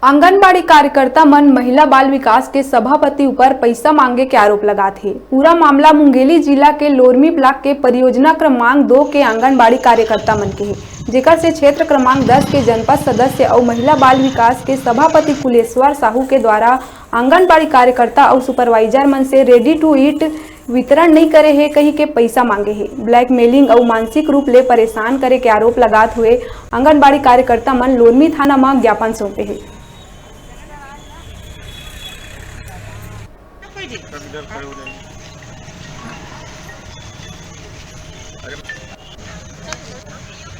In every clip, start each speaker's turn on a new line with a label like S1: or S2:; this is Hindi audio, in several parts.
S1: आंगनबाड़ी कार्यकर्ता मन महिला बाल विकास के सभापति ऊपर पैसा मांगे के आरोप लगा थे। पूरा मामला मुंगेली जिला के लोरमी ब्लॉक के परियोजना क्रमांक 2 के आंगनबाड़ी कार्यकर्ता मन के है, जेकर से क्षेत्र क्रमांक 10 के जनपद सदस्य और महिला बाल विकास के सभापति कुलेश्वर साहू के द्वारा आंगनबाड़ी कार्यकर्ता और सुपरवाइजर मन से रेडी टू ईट वितरण नहीं करे है, कही के पैसा मांगे है। ब्लैकमेलिंग और मानसिक रूप ले परेशान करे के आरोप लगाते हुए आंगनबाड़ी कार्यकर्ता मन लोरमी थाना में ज्ञापन सौंपे है।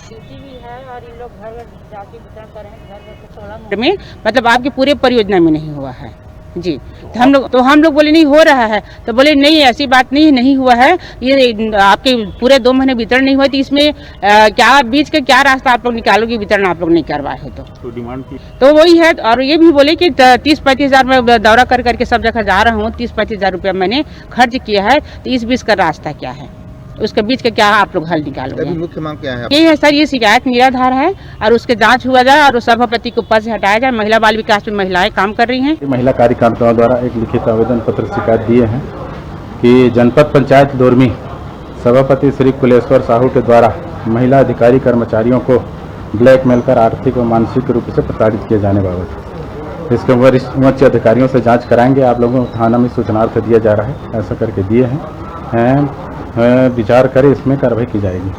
S2: ड्यूटी भी है और इन लोग घर घर जाके वितरण कर रहे हैं। घर घर को 16 में मतलब आपके पूरे परियोजना में नहीं हुआ है जी। तो हम लोग बोले नहीं हो रहा है, तो बोले नहीं ऐसी बात नहीं हुआ है, ये आपके पूरे 2 महीने वितरण नहीं हुआ, तो इसमें क्या बीच का क्या रास्ता आप लोग निकालोगे, वितरण आप लोग नहीं करवाए है तो
S3: डिमांड की
S2: तो वही है। और ये भी बोले कि 30-35 हज़ार में दौरा कर करके सब जगह जा रहा हूँ, 30-35 हज़ार रुपया मैंने खर्च किया है, तो इस बीच का रास्ता क्या है, उसके बीच का क्या आप लोग हल निकालोगे।
S3: मुख्य मांग क्या है?
S2: यही है सर, ये शिकायत निराधार है और उसके जांच हुआ जाए और उस सभापति को पद से हटाया जाए। महिला बाल विकास में महिलाएं काम कर रही हैं।
S4: महिला कार्यकर्ताओं द्वारा एक लिखित आवेदन पत्र शिकायत दिए हैं कि जनपद पंचायत लोरमी सभापति श्री कुलेश्वर साहू के द्वारा महिला अधिकारी कर्मचारियों को ब्लैकमेल कर आर्थिक व मानसिक रूप से प्रताड़ित किए जाने बाबत इसके वरिष्ठ उच्च अधिकारियों से जांच कराएंगे। आप लोगों को थाना में सूचनार्थ दिया जा रहा है, ऐसा करके दिए हैं। विचार करें, इसमें कार्रवाई की जाएगी।